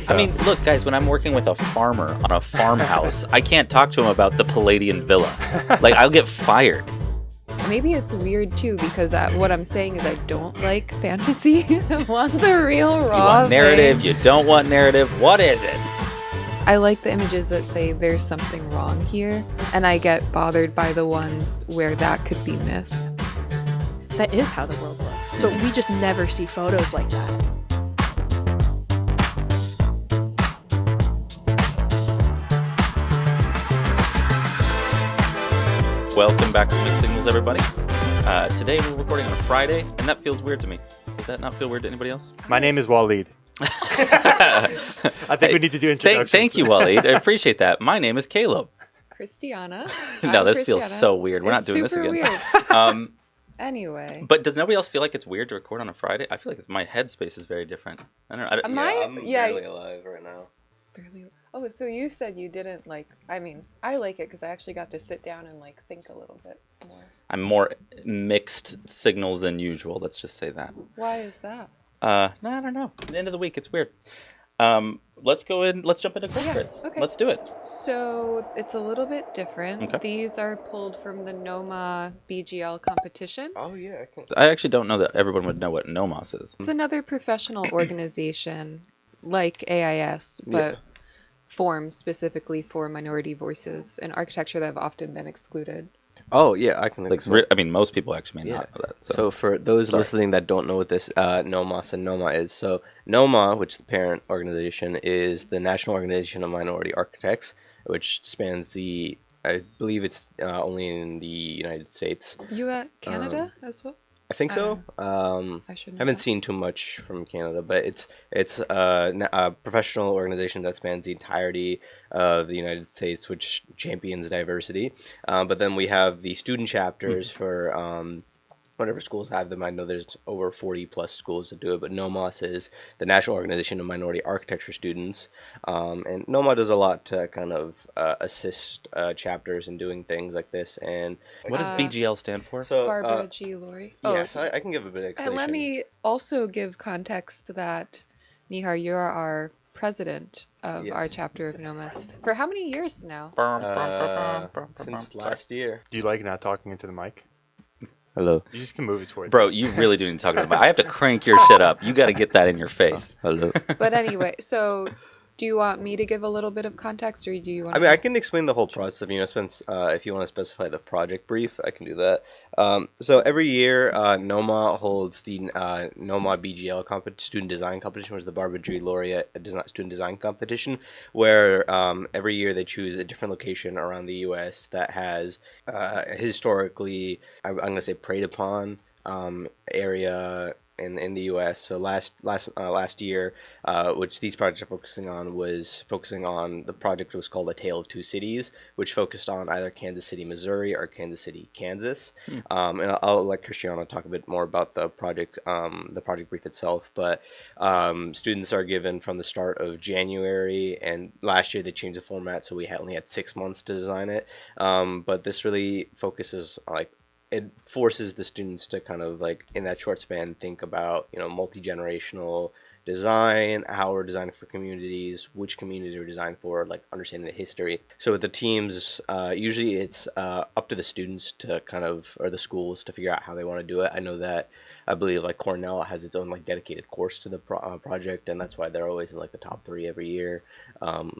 So. I mean, look, guys, when I'm working with a farmer on a farmhouse, I can't talk to him about the Palladian villa. Like, I'll get fired. Maybe it's weird too because what I'm saying is I don't like fantasy. I want the real raw. You want narrative, thing. you don't want narrative. What is it? I like the images that say there's something wrong here, and I get bothered by the ones where that could be missed. That is how the world looks, but we just never see photos like that. Welcome back to Mixed Signals, everybody. Today we're recording on a Friday, and that feels weird to me. Does that not feel weird to anybody else? My name is Waleed. I think we need to do introductions. Thank you, Waleed. I appreciate that. My name is Caleb. Christiana. No, this feels so weird. We're not doing this again. Weird. Anyway. But does nobody else feel like it's weird to record on a Friday? I feel like my headspace is very different. I don't know. I'm barely alive right now. Barely. Oh, so you said you didn't like. I mean, I like it because I actually got to sit down and like think a little bit more. I'm more mixed signals than usual. Let's just say that. Why is that? No, I don't know. At the end of the week, it's weird. Let's go in. Let's jump into culprits. Okay. Let's do it. So it's a little bit different. Okay. These are pulled from the NOMA BGL competition. Oh yeah, I can. I actually don't know that everyone would know what NOMAS is. It's another professional organization like AIS, but formed specifically for minority voices in architecture that have often been excluded. Oh yeah, I can. Like, I mean, most people actually may not know that. So for those listening that don't know what this NOMAS and NOMA is, so NOMA, which is the parent organization, is the National Organization of Minority Architects, which spans the, I believe it's only in the United States. Canada as well? I think so. I should know haven't that. seen too much from Canada, but it's a professional organization that spans the entirety of the United States, which champions diversity. But then we have the student chapters for whatever schools have them. I know there's over 40 plus schools that do it, but NOMAS is the National Organization of Minority Architecture Students. And NOMA does a lot to kind of assist chapters in doing things like this. And What does BGL stand for? so Barbara G. Laurie. Yes, I can give a bit of explanation. And let me also give context that, Nihar, you're our president of our chapter of NOMAS. For how many years now? Since last year. Do you like not talking into the mic? Hello. You just can move it towards. Bro, you really do need to talk about it. I have to crank your shit up. You got to get that in your face. Hello. But anyway, so do you want me to give a little bit of context, or do you want? I mean, I can explain the whole process. If you want to specify the project brief, I can do that. So every year, NOMA holds the NOMA BGL Student Design Competition, which is the Barbara G. Laurie Student Design Competition, where every year they choose a different location around the U.S. that has historically, I'm going to say, preyed upon area in the U.S. So last year, which these projects are focusing on, the project was called A Tale of Two Cities, which focused on either Kansas City, Missouri, or Kansas City, Kansas. And I'll let Christiana talk a bit more about the project brief itself. But students are given from the start of January, and last year they changed the format, so we only had 6 months to design it. But this really focuses it forces the students to kind of in that short span think about multi-generational design, how we're designing for communities, which community we're designing for, understanding the history. So with the teams, usually it's up to the students to or the schools to figure out how they want to do it. I believe Cornell has its own dedicated course to the project, and that's why they're always in the top 3 every year,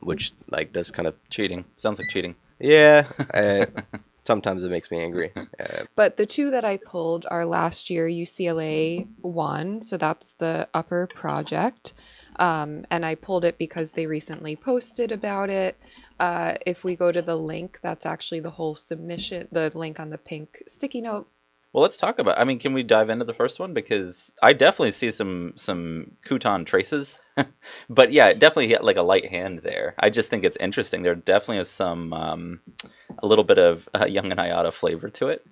which does kind of Cheating. Sounds like cheating. yeah. Sometimes it makes me angry. But the two that I pulled are last year UCLA won, so that's the upper project. And I pulled it because they recently posted about it. If we go to the link, that's actually the whole submission, the link on the pink sticky note. Well, let's talk about. I mean, can we dive into the first one, because I definitely see some Kutan traces, but yeah, definitely a light hand there. I just think it's interesting. There definitely is some a little bit of Young and Ayada flavor to it.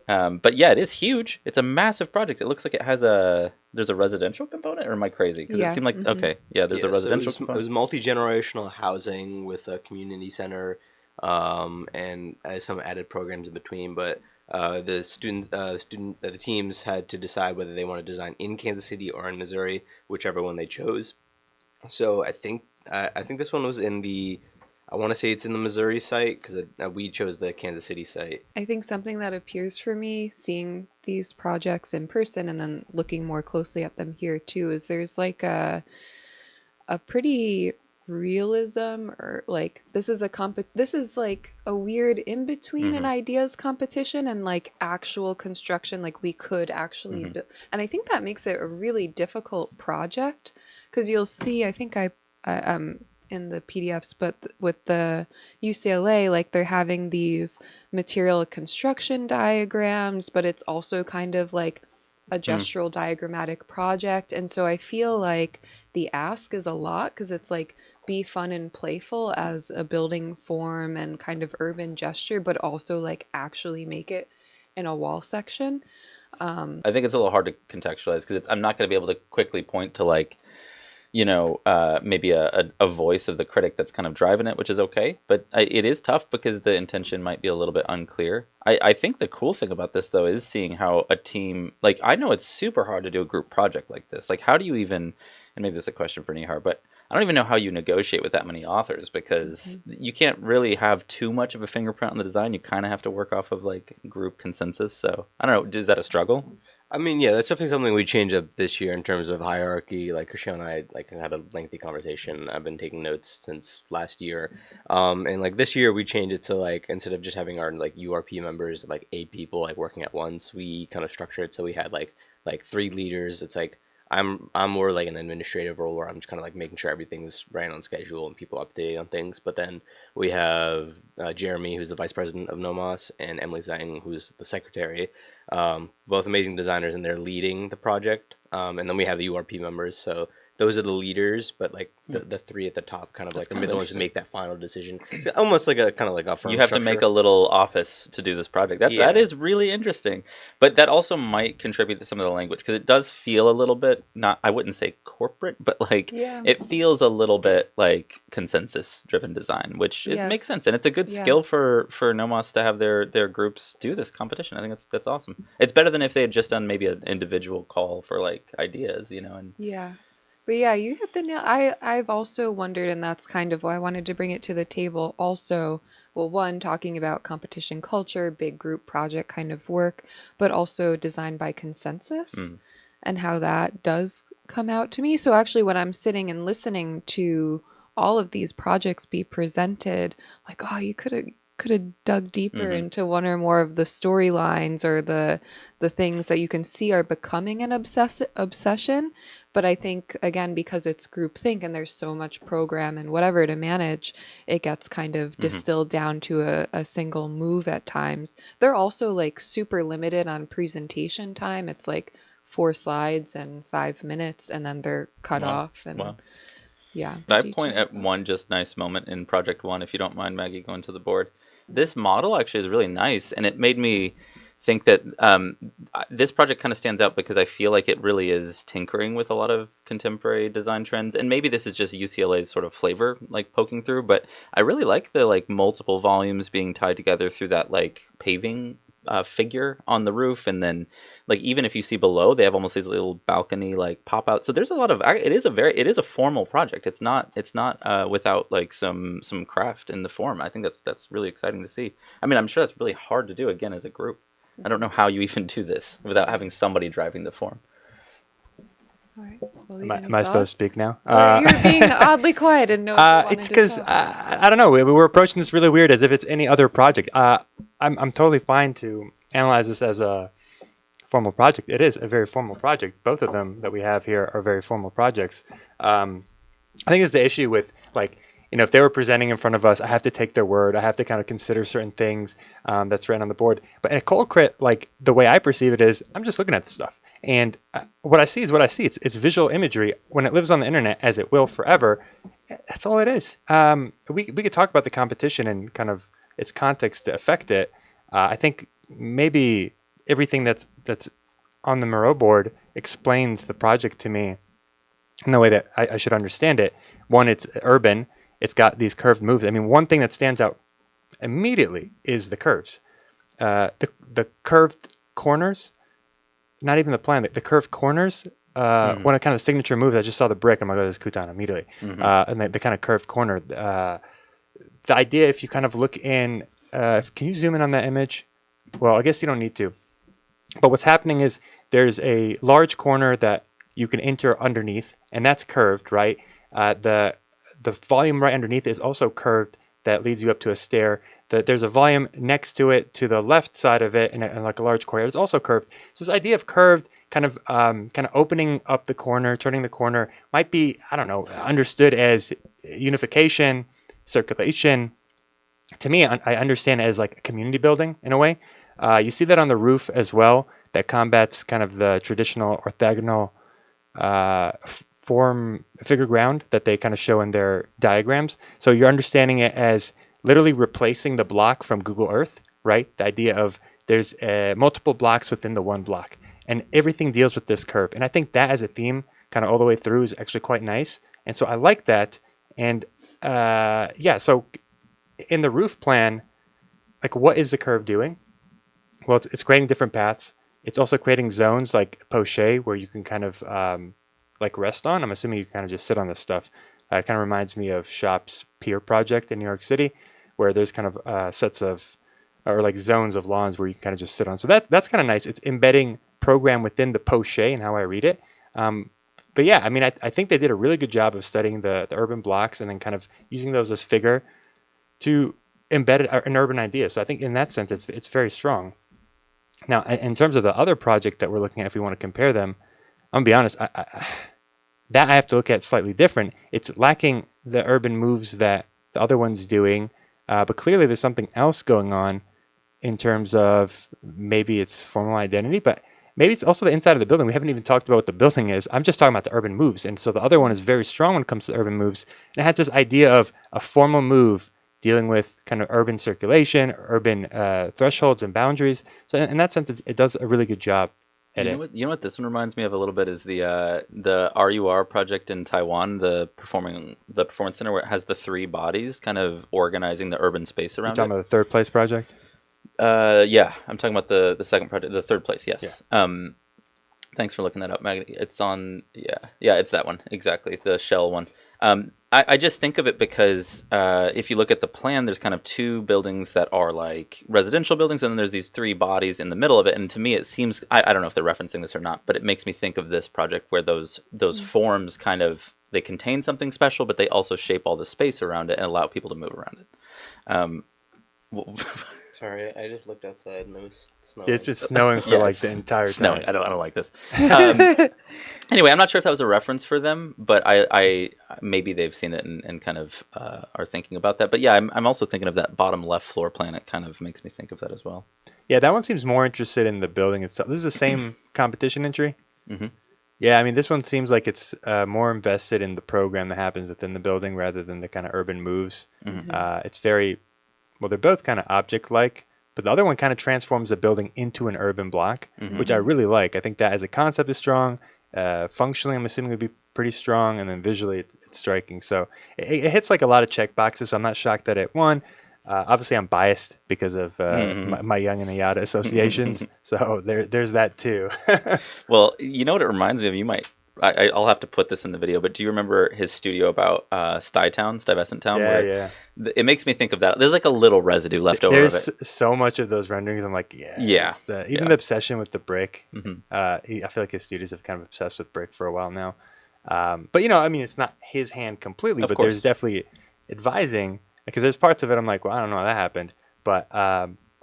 But yeah, it is huge. It's a massive project. It looks like there's a residential component, or am I crazy? Because it seemed like okay, yeah, there's a residential component. It was multi-generational housing with a community center, and some added programs in between, but. The teams had to decide whether they want to design in Kansas City or in Missouri, whichever one they chose. So I think I think this one was in the. I want to say it's in the Missouri site because we chose the Kansas City site. I think something that appears for me, seeing these projects in person and then looking more closely at them here too, is there's like a pretty realism, or like this is like a weird in between an ideas competition and like actual construction, like we could actually build. And I think that makes it a really difficult project because you'll see, I think I in the PDFs, but with the UCLA, like they're having these material construction diagrams, but it's also kind of like a gestural diagrammatic project. And so I feel like the ask is a lot because it's like be fun and playful as a building form and kind of urban gesture, but also like actually make it in a wall section. I think it's a little hard to contextualize because I'm not going to be able to quickly point to like, maybe a voice of the critic that's kind of driving it, which is okay. But it is tough because the intention might be a little bit unclear. I think the cool thing about this, though, is seeing how a team, like, I know it's super hard to do a group project like this. Like, how do you even, and maybe this is a question for Nihar, but I don't even know how you negotiate with that many authors because you can't really have too much of a fingerprint on the design. You kind of have to work off of, like, group consensus. So, I don't know. Is that a struggle? I mean, yeah, that's definitely something we changed up this year in terms of hierarchy. Like Christian and I had a lengthy conversation. I've been taking notes since last year, and like this year we changed it to like instead of just having our like URP members like 8 people like working at once, we kind of structured it so we had like 3 leaders. It's like I'm more like an administrative role where I'm just kind of like making sure everything's ran on schedule and people update on things. But then we have Jeremy, who's the vice president of NOMAS, and Emily Zhang, who's the secretary. Both amazing designers, and they're leading the project. And then we have the URP members. So those are the leaders, but like the 3 at the top kind of like the middle ones to make that final decision. So almost like a kind of like a firm You have structure. to make a little office to do this project. That is really interesting. But that also might contribute to some of the language because it does feel a little bit, not, I wouldn't say corporate, but like it feels a little bit like consensus driven design, which it makes sense. And it's a good skill for NOMAS to have their groups do this competition. I think that's awesome. It's better than if they had just done maybe an individual call for like ideas, and But yeah, you hit the nail. I've also wondered, and that's kind of why I wanted to bring it to the table. Also, well, one, talking about competition culture, big group project kind of work, but also design by consensus and how that does come out to me. So actually, when I'm sitting and listening to all of these projects be presented, like, oh, you could have dug deeper into one or more of the storylines or the things that you can see are becoming an obsession. But I think, again, because it's groupthink and there's so much program and whatever to manage, it gets kind of distilled down to a single move at times. They're also like super limited on presentation time. It's like 4 slides and 5 minutes, and then they're cut off. And yeah. I point at one just nice moment in Project 1, if you don't mind, Maggie, going to the board. This model actually is really nice, and it made me think that this project kind of stands out because I feel like it really is tinkering with a lot of contemporary design trends, and maybe this is just UCLA's sort of flavor like poking through, but I really like the like multiple volumes being tied together through that like paving figure on the roof, and then like even if you see below, they have almost these little balcony like pop out. So there's a lot of it is a formal project. It's not without like some craft in the form. I think that's really exciting to see. I mean, I'm sure that's really hard to do again as a group. I don't know how you even do this without having somebody driving the form. All right. Am I supposed to speak now? You're being oddly quiet and no. It's because I don't know. We're approaching this really weird, as if it's any other project. I'm totally fine to analyze this as a formal project. It is a very formal project. Both of them that we have here are very formal projects. I think it's the issue with like, if they were presenting in front of us, I have to take their word. I have to kind of consider certain things that's written on the board. But in a cold crit, like the way I perceive it is, I'm just looking at the stuff. And what I see is what I see. It's visual imagery. When it lives on the internet, as it will forever, that's all it is. We could talk about the competition and kind of its context to affect it. I think maybe everything that's on the Moreau board explains the project to me in the way that I should understand it. One, it's urban. It's got these curved moves. I mean, one thing that stands out immediately is the curves. The curved corners, not even the plan, the curved corners one of kind of the signature moves. I just saw the brick. I'm like, oh, this is Kutan immediately. And the kind of curved corner. The idea, if you kind of look in, can you zoom in on that image? Well, I guess you don't need to. But what's happening is there's a large corner that you can enter underneath, and that's curved, right? The volume right underneath is also curved. That leads you up to a stair. There's a volume next to it, to the left side of it, and like a large corner. It's also curved. So this idea of curved, kind of opening up the corner, turning the corner, might be, I don't know, understood as unification, circulation. To me, I understand it as like a community building in a way. You see that on the roof as well. That combats kind of the traditional orthogonal form figure ground that they kind of show in their diagrams. So you're understanding it as literally replacing the block from Google Earth, right? The idea of there's multiple blocks within the one block, and everything deals with this curve. And I think that as a theme kind of all the way through is actually quite nice. And so I like that. And so in the roof plan, like what is the curve doing? Well, it's creating different paths. It's also creating zones like poche where you can kind of like rest on. I'm assuming you kind of just sit on this stuff. It kind of reminds me of Shop's Pier project in New York City, where there's kind of sets of, or like zones of lawns where you can kind of just sit on. So that's kind of nice. It's embedding program within the poche and how I read it. But yeah, I mean, I think they did a really good job of studying the urban blocks and then kind of using those as figure to embed an urban idea. So I think in that sense, it's very strong. Now, in terms of the other project that we're looking at, if we want to compare them, I'm gonna be honest, that I have to look at slightly different. It's lacking the urban moves that the other one's doing, but clearly there's something else going on in terms of maybe it's formal identity, but maybe it's also the inside of the building. We haven't even talked about what the building is. I'm just talking about the urban moves. And so the other one is very strong when it comes to urban moves. And it has this idea of a formal move dealing with kind of urban circulation, urban thresholds and boundaries. So in that sense, it does a really good job at it. You know what this one reminds me of a little bit is the RUR project in Taiwan, the performance center, where it has the three bodies kind of organizing the urban space around it. You're talking about the third place project? Yeah, I'm talking about the second project, the third place. Yes. Yeah. Thanks for looking that up, Maggie. It's on. Yeah, it's that one exactly, the shell one. I just think of it because if you look at the plan, there's kind of two buildings that are like residential buildings, and then there's these three bodies in the middle of it. And to me, it seems, I don't know if they're referencing this or not, but it makes me think of this project where those forms kind of, they contain something special, but they also shape all the space around it and allow people to move around it. Sorry, I just looked outside and it was snowing. It's just snowing for like the entire snowing. time. I don't like this. Anyway, I'm not sure if that was a reference for them, but I maybe they've seen it and kind of are thinking about that. But yeah, I'm also thinking of that bottom left floor plan. It kind of makes me think of that as well. Yeah, that one seems more interested in the building itself. This is the same competition entry. Mm-hmm. Yeah, I mean, this one seems like it's more invested in the program that happens within the building rather than the kind of urban moves. Mm-hmm. It's very, well, they're both kind of object-like, but the other one kind of transforms the building into an urban block, mm-hmm. which I really like. I think that as a concept is strong. Functionally, I'm assuming it would be pretty strong, and then visually it's striking. So it hits like a lot of check boxes, so I'm not shocked that it won. Obviously, I'm biased because of my Young and Ayada associations, so there's that too. Well, you know what it reminds me of? You might. I'll have to put this in the video, but do you remember his studio about Stuyvesant Town? Yeah. It makes me think of that. There's like a little residue left over of it. There's so much of those renderings. I'm like, yeah. The obsession with the brick. Mm-hmm. I feel like his studios have kind of obsessed with brick for a while now. But I mean, it's not his hand completely, but there's definitely advising, because there's parts of it I'm like, well, I don't know how that happened, but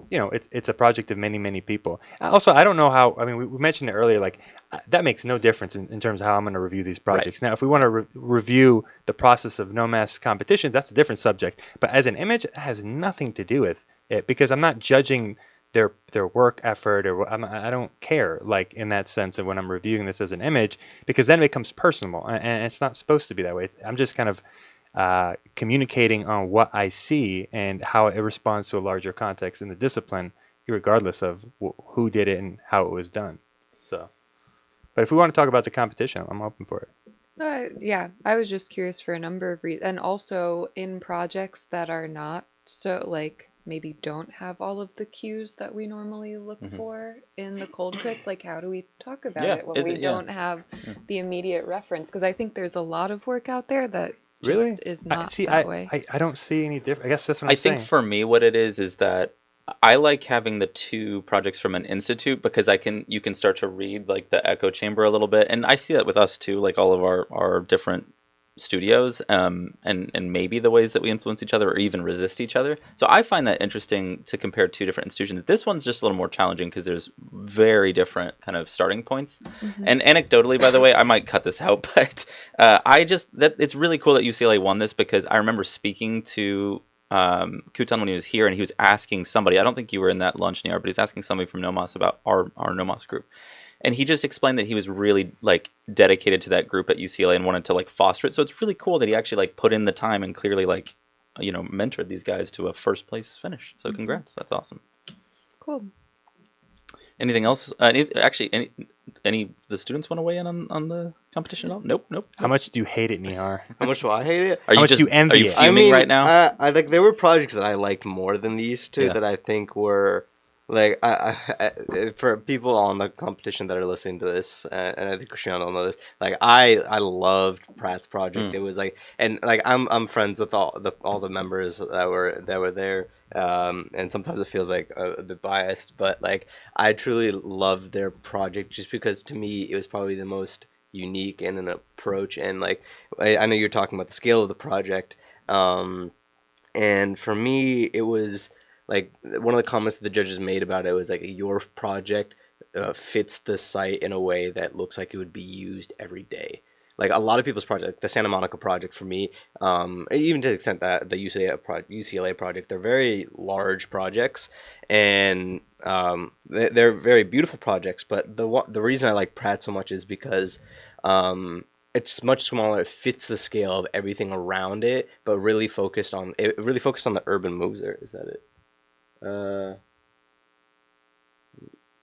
it's a project of many, many people. Also, I don't know how. I mean, we mentioned it earlier. Like that makes no difference in terms of how I'm going to review these projects. Right. Now, if we want to review the process of NOMAS competitions, that's a different subject. But as an image, it has nothing to do with it because I'm not judging their work effort, or I don't care, like in that sense of when I'm reviewing this as an image, because then it becomes personal, and it's not supposed to be that way. I'm just kind of communicating on what I see and how it responds to a larger context in the discipline, regardless of who did it and how it was done. So, but if we want to talk about the competition, I'm open for it. Yeah, I was just curious for a number of reasons, and also in projects that are not so like maybe don't have all of the cues that we normally look for in the cold crits. Like, how do we talk about Yeah, it when we don't have the immediate reference? Because I think there's a lot of work out there that just Really? is I, not see, that way. I don't see any difference. I guess that's what I I'm think saying. for me, what it is that I like having the two projects from an institute because you can start to read like the echo chamber a little bit, and I see that with us too, like all of our different studios, and maybe the ways that we influence each other or even resist each other. So I find that interesting to compare two different institutions. This one's just a little more challenging because there's very different kind of starting points. And anecdotally, by the way, I might cut this out, but it's really cool that UCLA won this because I remember speaking to Kutan when he was here, and he was asking somebody, I don't think you were in that lunch, Niar, but he's asking somebody from NOMAS about our NOMAS group. And he just explained that he was really like dedicated to that group at UCLA and wanted to like foster it. So it's really cool that he actually like put in the time and clearly like, mentored these guys to a first place finish. So congrats. That's awesome. Cool. Anything else? Any of the students want to weigh in on the competition at all? Nope. How much do you hate it, Nihar? How much do I hate it? Are How much do you envy Are you it? fuming right now? I like there were projects that I liked more than these two Yeah. that I think were like for people on the competition that are listening to this, and I think Cristiano will know this. Like I loved Pratt's project. It was like, and like I'm friends with all the members that were there. And sometimes it feels like a bit biased, but like I truly loved their project just because to me it was probably the most unique in an approach. And like I know you're talking about the scale of the project, and for me it was like one of the comments that the judges made about it was like your project fits the site in a way that looks like it would be used every day. Like a lot of people's project, the Santa Monica project for me, even to the extent that the UCLA project, they're very large projects, and they're very beautiful projects. But the reason I like Pratt so much is because it's much smaller. It fits the scale of everything around it, but really focused on the urban moves. There is that it.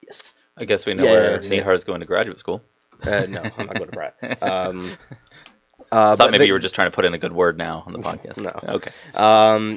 Yes. I guess we know Yeah, where that's it. Nihar is going to graduate school. No, I'm not going to Pratt. I thought maybe you were just trying to put in a good word now on the podcast. No. Okay.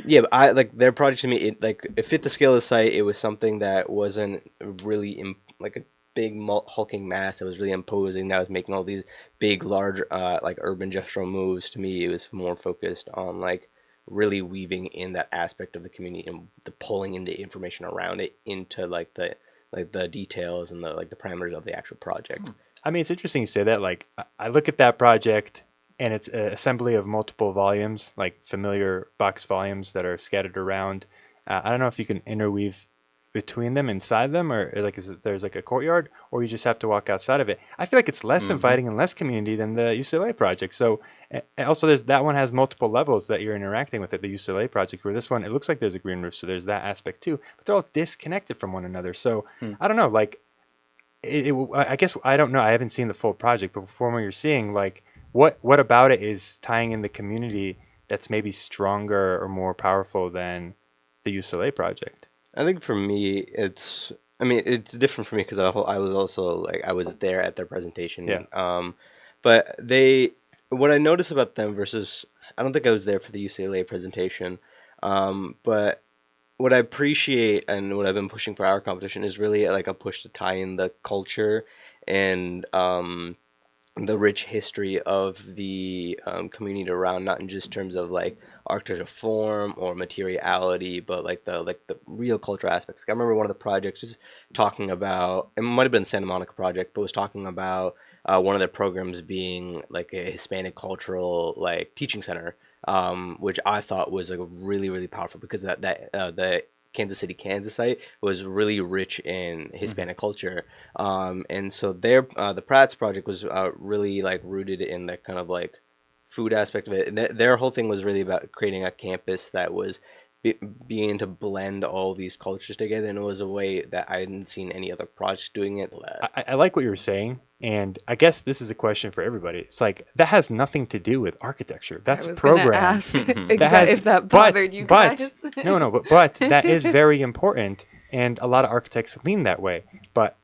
Yeah, but I like their project to me. It fit the scale of the site. It was something that wasn't really like a big hulking mass. That was really imposing. That was making all these big, large, like urban gestural moves. To me, it was more focused on like really weaving in that aspect of the community and the pulling in the information around it into like the details and the parameters of the actual project. I mean, it's interesting you say that. Like, I look at that project, and it's an assembly of multiple volumes, like familiar box volumes that are scattered around. I don't know if you can interweave between them, inside them, or like there's like a courtyard, or you just have to walk outside of it. I feel like it's less inviting and less community than the UCLA project. So, and also that one has multiple levels that you're interacting with at the UCLA project, where this one, it looks like there's a green roof, so there's that aspect too, but they're all disconnected from one another. So I don't know, like, I guess I don't know. I haven't seen the full project, but from what you're seeing, like, what about it is tying in the community that's maybe stronger or more powerful than the UCLA project? I think for me, it's different for me because I was also like I was there at their presentation. Yeah. But what I noticed about them versus I don't think I was there for the UCLA presentation. But what I appreciate and what I've been pushing for our competition is really like a push to tie in the culture and the rich history of the community around, not in just terms of like architectural form or materiality, but like the real cultural aspects. Like, I remember one of the projects was talking about, it might have been the Santa Monica project, but was talking about one of their programs being like a Hispanic cultural like teaching center, which I thought was like really, really powerful because the Kansas City, Kansas site was really rich in Hispanic culture. And so the Pratt's project was really like rooted in that kind of like food aspect of it. And their whole thing was really about creating a campus that was being to blend all these cultures together. And it was a way that I hadn't seen any other project doing it. I like what you were saying. And I guess this is a question for everybody. It's like, that has nothing to do with architecture. That's I was programmed. gonna ask has- if that bothered you guys. But that is very important, and a lot of architects lean that way. But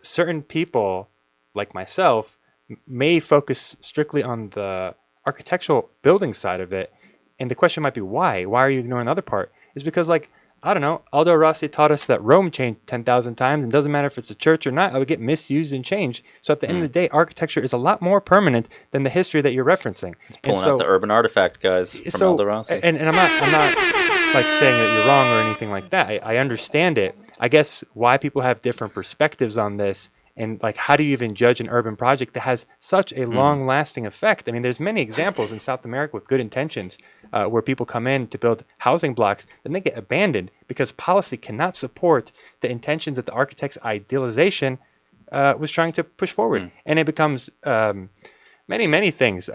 certain people, like myself, may focus strictly on the architectural building side of it, and the question might be why? Why are you ignoring the other part? Is because like I don't know, Aldo Rossi taught us that Rome changed 10,000 times, and doesn't matter if it's a church or not, it would get misused and changed. So at the end of the day, architecture is a lot more permanent than the history that you're referencing. It's pulling out the urban artifact, guys, from Aldo Rossi. And I'm not like saying that you're wrong or anything like that. I understand it. I guess why people have different perspectives on this, and like, how do you even judge an urban project that has such a long-lasting effect? I mean, there's many examples in South America with good intentions where people come in to build housing blocks, then they get abandoned because policy cannot support the intentions that the architect's idealization was trying to push forward. And it becomes many things.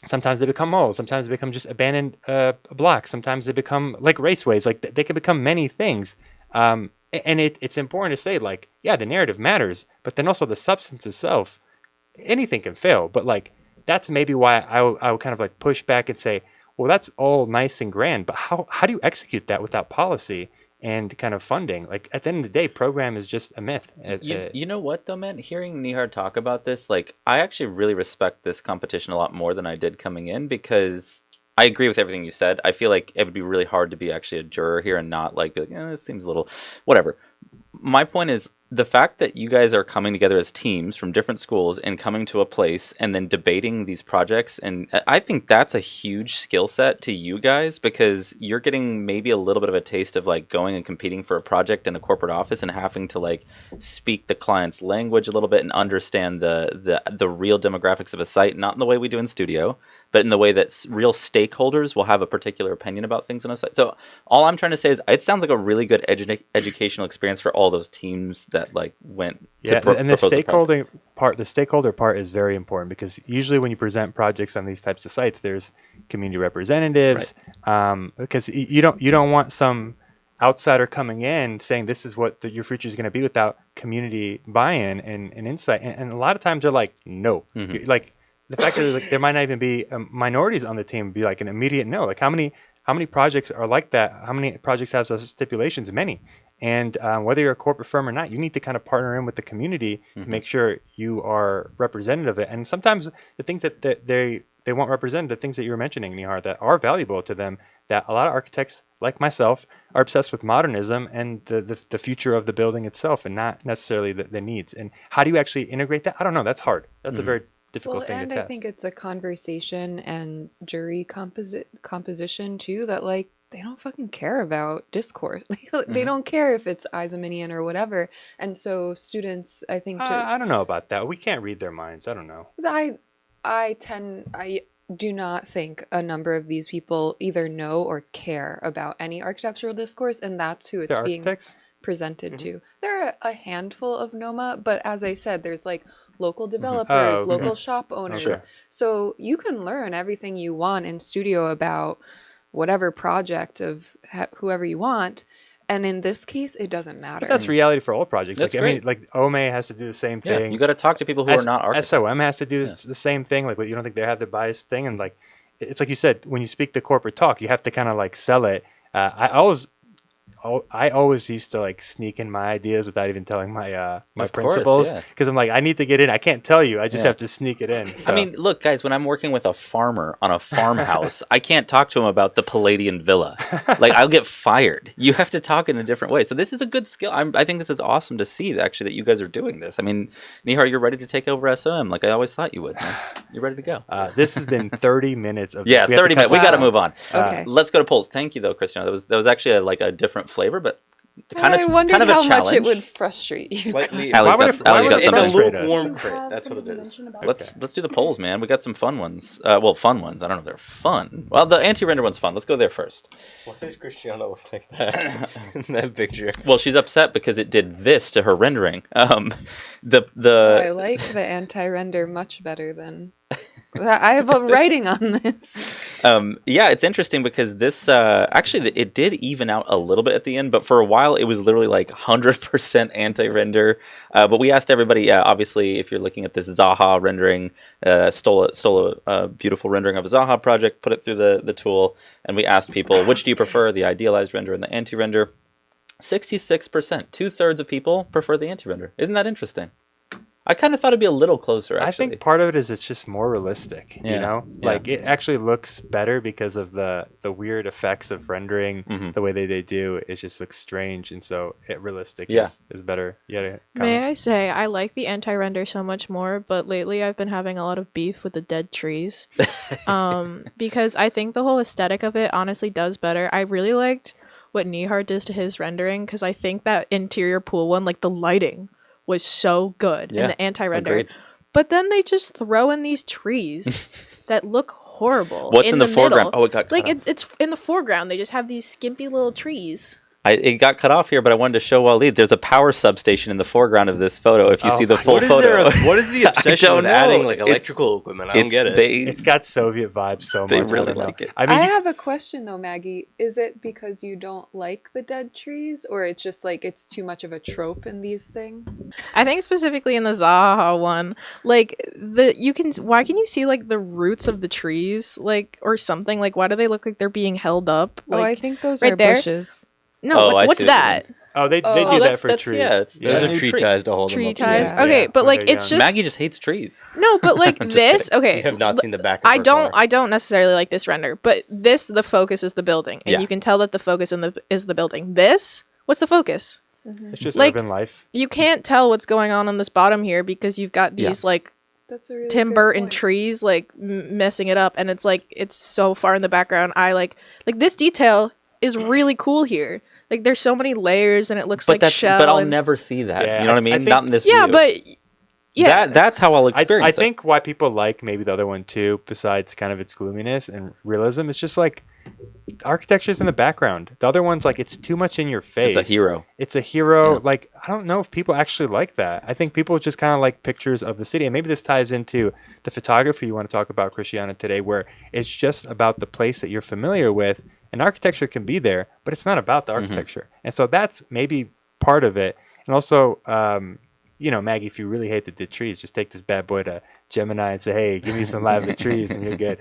Sometimes they become malls. Sometimes they become just abandoned blocks. Sometimes they become like raceways. Like, they can become many things. And it's important to say, like, yeah, the narrative matters, but then also the substance itself, anything can fail. But like, that's maybe why I would kind of like push back and say, well, that's all nice and grand, but how do you execute that without policy and kind of funding? Like, at the end of the day, program is just a myth. You know what, though, man? Hearing Nihar talk about this, like, I actually really respect this competition a lot more than I did coming in, because I agree with everything you said. I feel like it would be really hard to be actually a juror here and not like be like, this seems a little whatever. My point is, the fact that you guys are coming together as teams from different schools and coming to a place and then debating these projects, and I think that's a huge skill set to you guys, because you're getting maybe a little bit of a taste of like going and competing for a project in a corporate office and having to like speak the client's language a little bit and understand the real demographics of a site, not in the way we do in studio, but in the way that real stakeholders will have a particular opinion about things on a site. So all I'm trying to say is, it sounds like a really good educational experience for all those teams that like went to and the stakeholder part is very important, because usually when you present projects on these types of sites, there's community representatives, because you don't want some outsider coming in saying this is what your future is going to be without community buy-in and insight. And a lot of times they're like, no. Like, the fact that like, there might not even be minorities on the team be like an immediate no. Like, how many projects are like that? How many projects have those stipulations? Many. And whether you're a corporate firm or not, you need to kind of partner in with the community to make sure you are representative of it. And sometimes the things that they want represented, the things that you were mentioning, Nihar, that are valuable to them, that a lot of architects like myself are obsessed with modernism and the future of the building itself, and not necessarily the needs. And how do you actually integrate that? I don't know. That's hard. That's a very difficult thing to test. I think it's a conversation and jury composition too, that like, they don't fucking care about discourse. They don't care if it's Eisenmanian or whatever. And so students, I think... I don't know about that. We can't read their minds. I don't know. I do not think a number of these people either know or care about any architectural discourse, and that's who it's being presented to. There are a handful of NOMA, but as I said, there's like local developers, local shop owners. So you can learn everything you want in studio about whatever project of whoever you want, and in this case it doesn't matter. But that's reality for all projects. That's like, great. I mean, like OMA has to do the same thing. Yeah, you got to talk to people who are not architects. SOM has to do the same thing. Like, you don't think they have the bias thing? And like, it's like you said, when you speak the corporate talk, you have to kind of like sell it. I always used to like sneak in my ideas without even telling my principals, because I'm like, I need to get in. I can't tell you. I just have to sneak it in. So. I mean, look, guys, when I'm working with a farmer on a farmhouse, I can't talk to him about the Palladian villa. Like, I'll get fired. You have to talk in a different way. So this is a good skill. I think this is awesome to see, actually, that you guys are doing this. I mean, Nihar, you're ready to take over SOM like I always thought you would. You're ready to go. This has been 30 minutes of 30 minutes. We got to move on. Okay. Let's go to polls. Thank you, though, Christiana. That was actually a different flavor, but I wondered how a much it would frustrate you. Slightly. Allie's got It's a something. lukewarm crit. That's what it is. Let's do the polls, man. We got some fun ones. Fun ones. I don't know if they're fun. Well, the anti-render one's fun. Let's go there first. Why does Christiana look like that in that picture? Well, she's upset because it did this to her rendering. I like the anti-render much better than... I have a writing on this. It's interesting because this actually it did even out a little bit at the end, but for a while it was literally like 100% anti-render. But we asked everybody, obviously, if you're looking at this Zaha rendering, stole a beautiful rendering of a Zaha project, put it through the tool, and we asked people, which do you prefer, the idealized render and the anti-render? 66%, 2/3 of people prefer the anti-render. Isn't that interesting? I kind of thought it'd be a little closer, I actually. think part of it is it's just more realistic, you Yeah, know? yeah. Like, it actually looks better because of the weird effects of rendering, Mm-hmm. the way they do. It just looks strange, and so realistic Yeah. is better. You had a May comment? I say, I like the anti-render so much more, but lately I've been having a lot of beef with the dead trees. Because I think the whole aesthetic of it honestly does better. I really liked what Nihar does to his rendering, because I think that interior pool one, like the lighting was so good in Yeah, the anti-render. agreed. But then they just throw in these trees that look horrible. What's in the foreground? middle. Oh, it got cut like off. it's in the foreground. They just have these skimpy little trees. It got cut off here, but I wanted to show Waleed. There's a power substation in the foreground of this photo. If you see the full What is photo, what is the obsession don't with know. adding like It's- electrical equipment? I don't get it. It's got Soviet vibes so They much. I really don't know. like it. I mean, I you- have a question though, Maggie. Is it because you don't like the dead trees, or it's just like it's too much of a trope in these things? I think specifically in the Zaha one, like why can you see like the roots of the trees, like, or something? Like, why do they look like they're being held up? Like, Oh, I think those right are there? bushes. no, Oh, like, I what's see what you that? they Oh, do that that's- for that's- trees. yeah, it's- Those Yeah. are New tree tree. ties to hold Tree them up. ties. Yeah. Okay, Yeah, but when like they're it's young. just Maggie just hates trees. no, but like I'm just this. Okay, You have not seen the back. Of I her don't. car. I don't necessarily like this render, but the focus is the building, and Yeah. you can tell that the focus is the building. What's the focus? It's just Like- urban life. You can't tell what's going on this bottom here because you've got these like That's a really timber good and point. trees like messing it up, and it's like it's so far in the background. I like this detail is really cool here. Like there's so many layers, and it looks like shell. But I'll and- never see that. Yeah, you know what I I mean? think- Not in this yeah, view. but yeah, That's how I'll I experience it. think why people like maybe the other one too, besides kind of its gloominess and realism, it's just like architecture's in the background. The other one's like it's too much in your face. It's a hero. It's a hero. Yeah. Like I don't know if people actually like that. I think people just kind of like pictures of the city, and maybe this ties into the photography you want to talk about, Christiana, today, where it's just about the place that you're familiar with, and architecture can be there, but it's not about the architecture. And so that's maybe part of it. And also, you know, Maggie, if you really hate the dead trees, just take this bad boy to Gemini and say, hey, give me some lively trees, and you're good.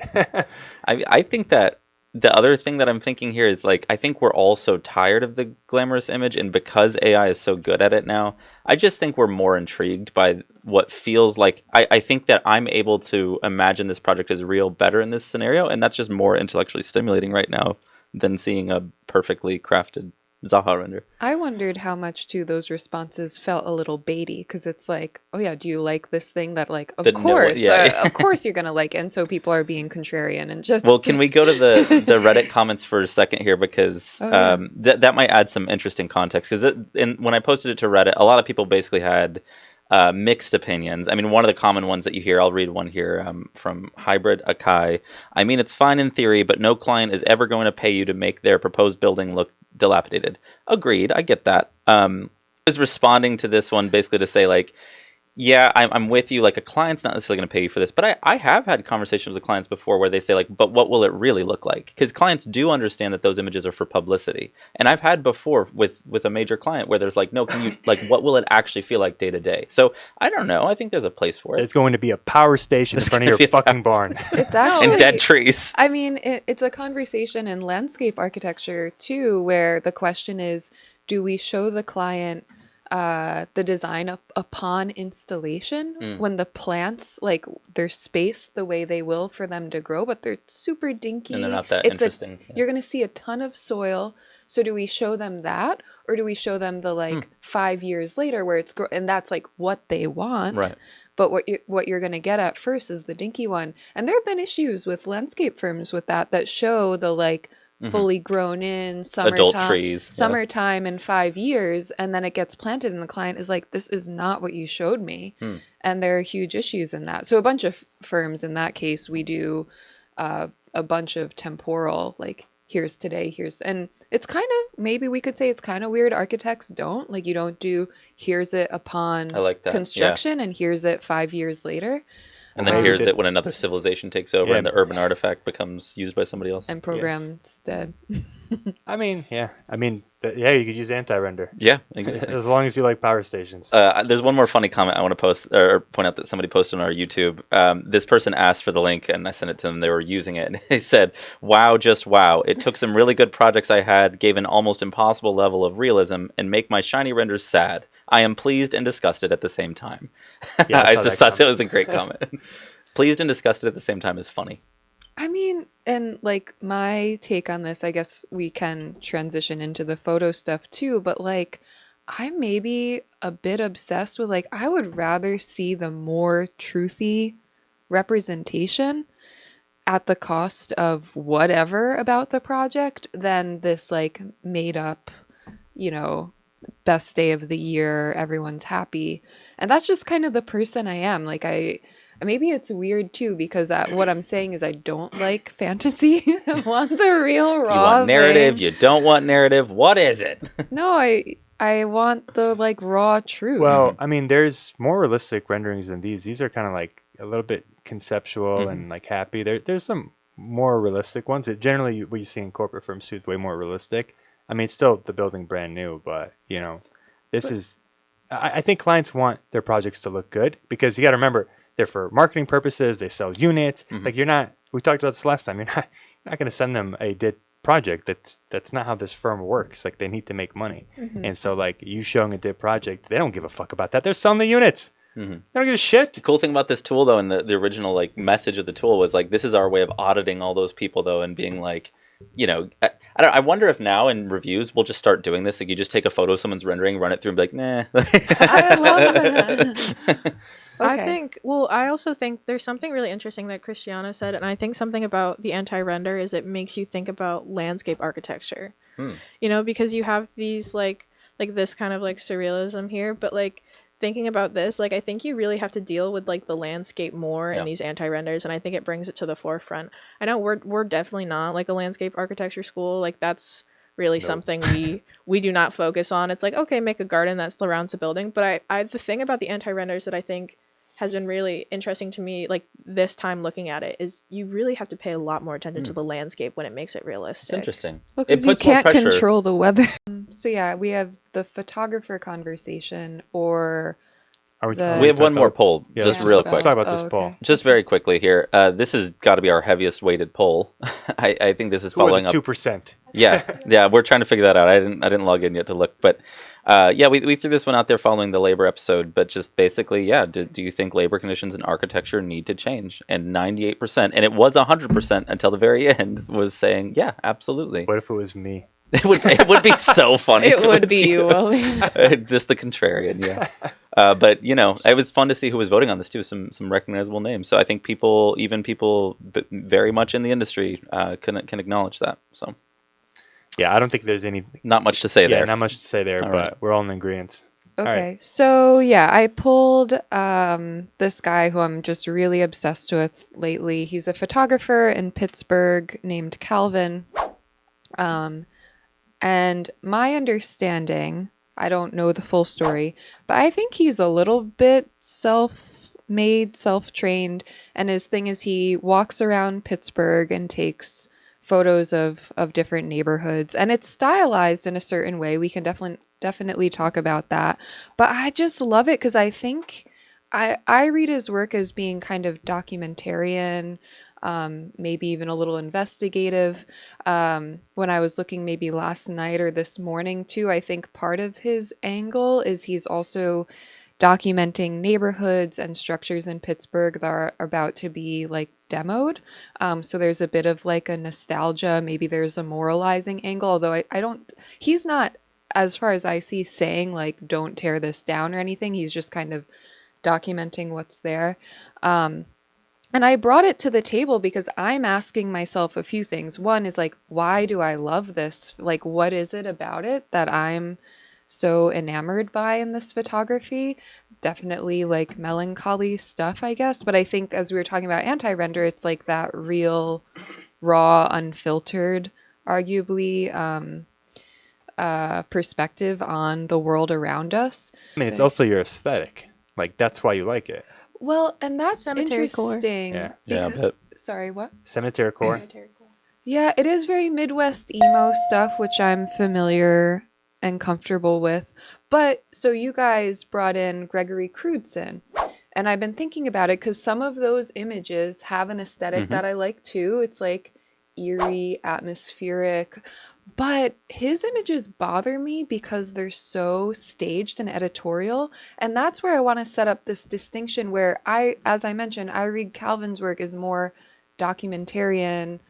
I think that the other thing that I'm thinking here is like I think we're all so tired of the glamorous image, and because AI is so good at it now, I just think we're more intrigued by what feels like I think that I'm able to imagine this project as real better in this scenario, and that's just more intellectually stimulating right now than seeing a perfectly crafted Zaha render. I wondered how much too those responses felt a little baity, because it's like, oh yeah, do you like this thing that like of The no- course yeah. of course you're gonna like it, and so people are being contrarian and just Well, can we go to the Reddit comments for a second here, because Oh, yeah. that might add some interesting context, because when I posted it to Reddit, a lot of people basically had mixed opinions. I mean, one of the common ones that you hear, I'll read one here from Hybrid Akai. I mean, it's fine in theory, but no client is ever going to pay you to make their proposed building look dilapidated. Agreed, I get that. I was responding to this one basically to say, like, yeah, I'm with you. Like, a client's not necessarily going to pay you for this, but I have had conversations with clients before where they say, like, but what will it really look like? Because clients do understand that those images are for publicity. And I've had before with a major client where there's like, no, can you, like, what will it actually feel like day to day? So I don't know. I think there's a place for There's it. going to be a power station in There's front of gonna your be a fucking barn. it's actually And dead trees. I mean, it's a conversation in landscape architecture too, where the question is, do we show the client the design upon installation when the plants, like, their space the way they will for them to grow, but they're super dinky. And they're not that It's interesting. Yeah. You're going to see a ton of soil. So do we show them that, or do we show them the like 5 years later where it's and that's like what they want? Right. But what you're going to get at first is the dinky one. And there have been issues with landscape firms with that show the like fully grown in Adult trees. Yeah. summertime in 5 years, and then it gets planted and the client is like, this is not what you showed me. And there are huge issues in that. So a bunch of firms in that case, we do a bunch of temporal, like, here's today, and it's kind of, maybe we could say it's kind of weird architects don't, like, you don't do here's it upon I like that, yeah. construction and here's it 5 years later. And then Maybe here's the- it when another civilization takes over Yeah. and the urban artifact becomes used by somebody else. And program's dead. I mean, yeah. I mean, yeah, you could use anti-render. Yeah, exactly. As long as you like power stations. There's one more funny comment I want to post or point out that somebody posted on our YouTube. This person asked for the link, and I sent it to them. They were using it, and they said, "Wow, just wow! It took some really good projects I had, gave an almost impossible level of realism, and make my shiny renders sad. I am pleased and disgusted at the same time. Yeah, I I saw just that thought that comment. was a great comment. Pleased and disgusted at the same time is funny. I mean, and like my take on this, I guess we can transition into the photo stuff too, but like I'm maybe a bit obsessed with like I would rather see the more truthy representation at the cost of whatever about the project than this like made up, you know, best day of the year, everyone's happy. And that's just kind of the person I am. Like I maybe it's weird too because what I'm saying is I don't like fantasy. I want the real You raw want narrative, thing. you don't want narrative. What is it? No, I want the like raw truth. Well, I mean, there's more realistic renderings than these. These are kind of like a little bit conceptual and like happy. There's some more realistic ones. That generally what you see in corporate firms too is way more realistic. I mean, it's still the building brand new, but you know, this is. I think clients want their projects to look good because you got to remember they're for marketing purposes. They sell units. Like you're not. We talked about this last time. You're not going to send them a did project. That's not how this firm works. Like they need to make money, and so like you showing a did project, they don't give a fuck about that. They're selling the units. They don't give a shit. The cool thing about this tool, though, and the original like message of the tool was like, this is our way of auditing all those people, though, and being like, you know, I wonder if now in reviews we'll just start doing this. Like, you just take a photo of someone's rendering, run it through, and be like, nah. I love that. I Okay. think, well, I also think there's something really interesting that Christiana said, and I think something about the anti-render is it makes you think about landscape architecture. You know, because you have these like this kind of like surrealism here, but like thinking about this, like I think you really have to deal with like the landscape more in these anti-renders, and I think it brings it to the forefront. I know we're definitely not like a landscape architecture school. Like that's really something we do not focus on. It's like, okay, make a garden that surrounds the building, but I the thing about the anti-renders that I think has been really interesting to me, like this time looking at it, is you really have to pay a lot more attention to the landscape when it makes it realistic. It's interesting. Well, It because you puts more can't pressure. control the weather. So yeah, we have the photographer conversation, or Are The- We have one more about- poll, Yeah, just let's real talk quick. Let's talk about this Oh, poll. okay. Just very quickly here. This has got to be our heaviest weighted poll. I think this is Who are following the up. 2%? Yeah, we're trying to figure that out. I didn't log in yet to look, but yeah, we threw this one out there following the labor episode. But just basically, yeah, do you think labor conditions in architecture need to change? And 98%, and it was 100% until the very end, was saying, yeah, absolutely. What if it was me? It would be so funny. it if would was be you, Willie. just the contrarian, yeah. But you know, it was fun to see who was voting on this too. Some recognizable names. So I think people very much in the industry, can acknowledge that. So Yeah, I don't think there's any. not much to say Yeah, there. not much to say there, All but right. we're all in agreement. Okay, so yeah, I pulled this guy who I'm just really obsessed with lately. He's a photographer in Pittsburgh named Calvin. And my understanding, I don't know the full story, but I think he's a little bit self-made, self-trained, and his thing is he walks around Pittsburgh and takes photos of different neighborhoods, and it's stylized in a certain way. We can definitely talk about that, but I just love it because I think I read his work as being kind of documentarian, maybe even a little investigative. When I was looking maybe last night or this morning too, I think part of his angle is he's also documenting neighborhoods and structures in Pittsburgh that are about to be like demoed. So there's a bit of like a nostalgia, maybe there's a moralizing angle, although I don't, he's not, as far as I see, saying like, don't tear this down or anything. He's just kind of documenting what's there. And I brought it to the table because I'm asking myself a few things. One is like, why do I love this? Like, what is it about it that I'm so enamored by in this photography? Definitely like melancholy stuff, I guess. But I think as we were talking about anti-render, it's like that real, raw, unfiltered, arguably, perspective on the world around us. I mean, it's also your aesthetic. Like, that's why you like it. Well, and that's Cemetery core. interesting. Yeah. Yeah, because- but Sorry, what? Cemetery core. Yeah, it is very Midwest emo stuff, which I'm familiar and comfortable with. But so you guys brought in Gregory Crewdson, and I've been thinking about it because some of those images have an aesthetic that I like too. It's like eerie, atmospheric. But his images bother me because they're so staged and editorial. And that's where I want to set up this distinction where as I mentioned, I read Calvin's work as more documentarian,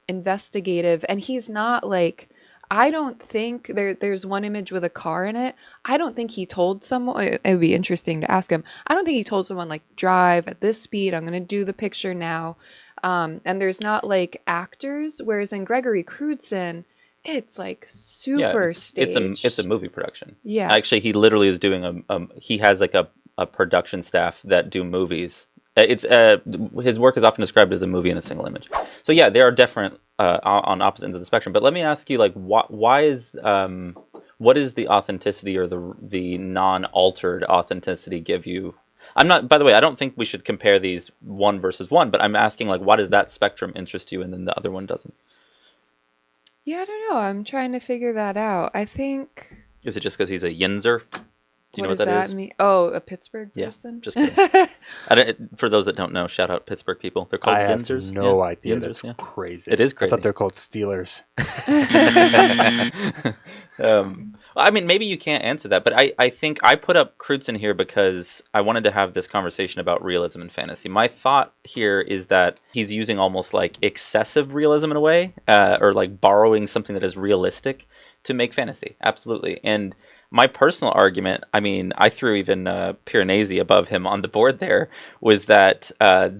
investigative. And he's not like, I don't think there's one image with a car in it. I don't think he told someone, it would be interesting to ask him. I don't think he told someone like drive at this speed. I'm going to do the picture now. And there's not like actors, whereas in Gregory Crewdson, it's like super staged. It's a movie production. Yeah. Actually, he literally is doing he has like a production staff that do movies. It's his work is often described as a movie in a single image. So yeah, they are different on opposite ends of the spectrum. But let me ask you, like, what is the authenticity or the non-altered authenticity give you? I'm not. By the way, I don't think we should compare these one versus one. But I'm asking, like, why does that spectrum interest you, and then the other one doesn't? Yeah, I don't know. I'm trying to figure that out. I think. Is it just because he's a Yinzer? Do you know what does that is? mean? Oh, a Pittsburgh Yeah, person? just kidding. For those that don't know, shout out Pittsburgh people. They're called I have Yinzers. no Yeah, idea. Yinzers, That's yeah. crazy. It is I crazy. thought they're called Steelers. I mean, maybe you can't answer that, but I think I put up Crewdson here because I wanted to have this conversation about realism and fantasy. My thought here is that he's using almost like excessive realism in a way, or like borrowing something that is realistic to make fantasy. Absolutely. And my personal argument, I mean, I threw even Piranesi above him on the board there, was that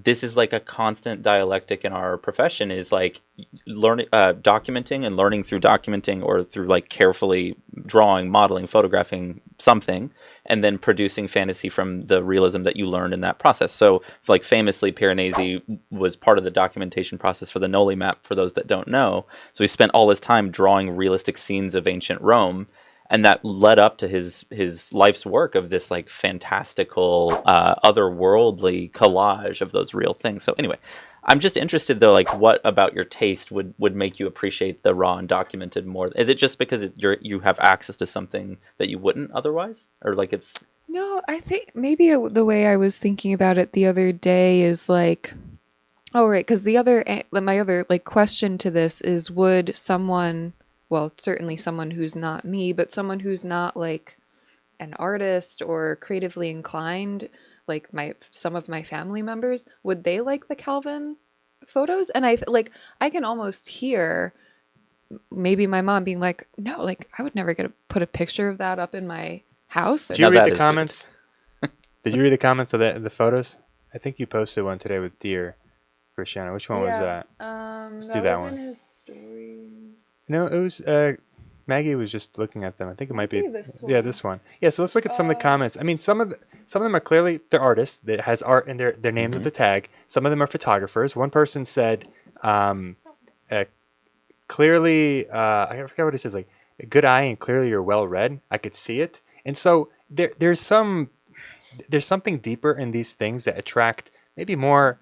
this is like a constant dialectic in our profession, is like learning, documenting and learning through documenting, or through like carefully drawing, modeling, photographing something, and then producing fantasy from the realism that you learned in that process. So like famously, Piranesi was part of the documentation process for the Noli map, for those that don't know. So he spent all his time drawing realistic scenes of ancient Rome. And that led up to his life's work of this like fantastical, otherworldly collage of those real things. So anyway, I'm just interested though, like what about your taste would make you appreciate the raw and documented more? Is it just because you have access to something that you wouldn't otherwise, or like it's? No, I think maybe the way I was thinking about it the other day is like, oh right, because my other like question to this is, would someone, well, certainly someone who's not me, but someone who's not like an artist or creatively inclined, like some of my family members, would they like the Calvin photos? And I can almost hear maybe my mom being like, no, like I would never put a picture of that up in my house. Did you Now that read the is comments? Did you read the comments of the photos? I think you posted one today with deer, Christiana. Which one was that? Let's do that one. in his stories. No, it was Maggie was just looking at them. I think it might be this yeah, one. this one. Yeah, so let's look at some of the comments. I mean, some of them are clearly they're artists that has art in their names with the tag. Some of them are photographers. One person said clearly I forget what it says, like a good eye and clearly you're well read. I could see it. And so there's something deeper in these things that attract maybe more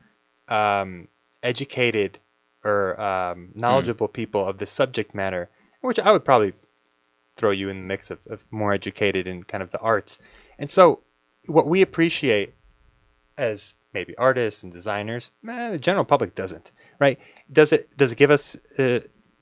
educated or knowledgeable people of the subject matter, which I would probably throw you in the mix of more educated in kind of the arts. And so what we appreciate as maybe artists and designers, the general public doesn't, right? Does it give us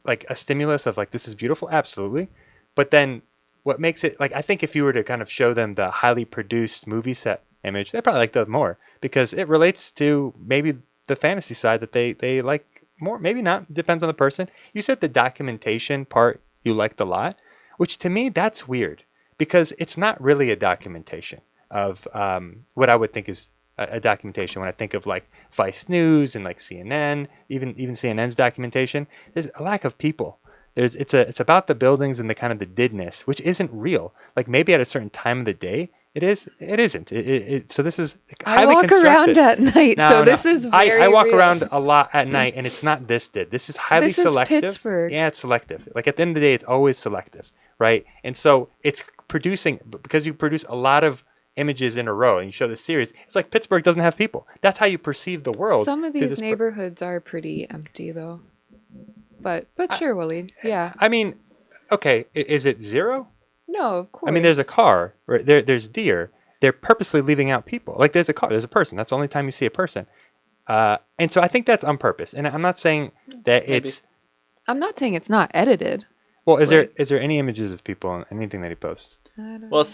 like a stimulus of like, this is beautiful? Absolutely. But then what makes it, like, I think if you were to kind of show them the highly produced movie set image, they'd probably like that more because it relates to maybe the fantasy side that they like more, maybe not, depends on the person. You said the documentation part you liked a lot, which to me that's weird because it's not really a documentation of what I would think is a documentation when I think of like Vice News and like CNN, even CNN's documentation. There's a lack of people. It's about the buildings and the kind of the didness, which isn't real. Like maybe at a certain time of the day it is. It isn't. So this is highly I walk constructed. around at night, No. this is very I walk real. around a lot at night, and it's not this did. This is highly This is selective. Pittsburgh. Yeah, it's selective. Like at the end of the day, it's always selective, right? And so it's producing, because you produce a lot of images in a row and you show this series. It's like Pittsburgh doesn't have people. That's how you perceive the world. Some of through these this neighborhoods are pretty empty though. But sure, Waleed. Yeah. I mean, okay, is it zero? No, of course. I mean, there's a car. Right? There's deer. They're purposely leaving out people. Like there's a car. There's a person. That's the only time you see a person. And so I think that's on purpose. And I'm not saying that Maybe. it's I'm not saying it's not edited. Well, is Right. there any images of people on anything that he posts? Well,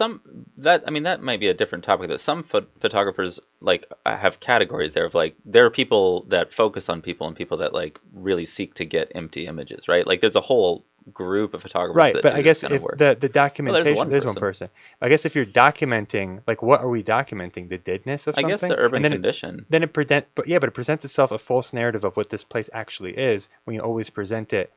that might be a different topic. That some photographers like have categories there of like there are people that focus on people and people that like really seek to get empty images, right? Like there's a whole group of photographers Right, that but do I this guess kind if of work. the documentation, there's one person. person. I guess if you're documenting, like, what are we documenting? The deadness of I something. guess the urban And then condition. Then it but it presents itself a false narrative of what this place actually is when you always present it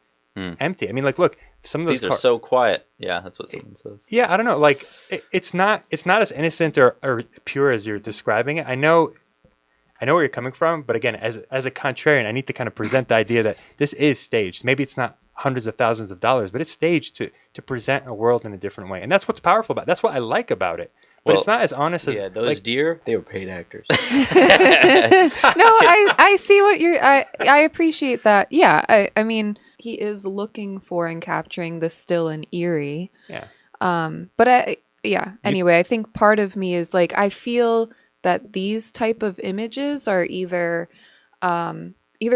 empty. I mean, like, look, some of those These are so quiet. Yeah, that's what someone says. Yeah, I don't know. Like, it's not as innocent or pure as you're describing it. I know where you're coming from, but again, as a contrarian, I need to kind of present the idea that this is staged. Maybe it's not hundreds of thousands of dollars, but it's staged to present a world in a different way, and that's what's powerful about it. That's what I like about it. But it's not as honest as those deer. They were paid actors. No, I see what I appreciate that. Yeah, I mean, he is looking for and capturing the still and eerie. Yeah. But anyway, I think part of me is like, I feel that these type of images are either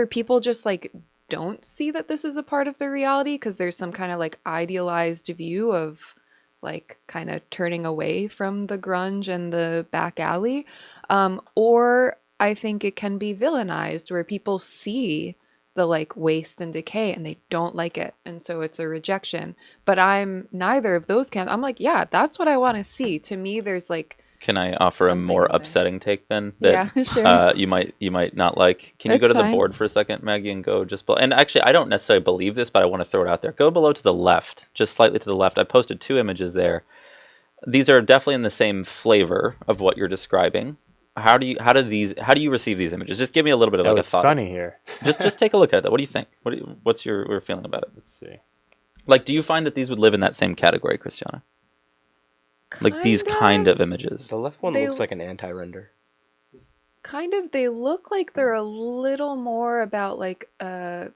people just like don't see that this is a part of the reality because there's some kind of like idealized view of like kind of turning away from the grunge and the back alley, or I think it can be villainized where people see the like waste and decay and they don't like it, and so it's a rejection. But I'm neither of those camps. I'm like, yeah, that's what I want to see. To me, there's like, can I offer a something more in there. upsetting take then? That, Yeah, sure. You might not like. Can you go That's to the fine. board for a second, Maggie, and go just below? And actually, I don't necessarily believe this, but I want to throw it out there. Go below to the left, just slightly to the left. I posted 2 images there. These are definitely in the same flavor of what you're describing. How do you receive these images? Just give me a little bit of like a it's thought. sunny here. Just take a look at that. What do you think? What's your feeling about it? Let's see. Like, do you find that these would live in that same category, Christiana? Like these kind of images. The left one They- looks like an anti-render. Kind of, they look like they're a little more about like the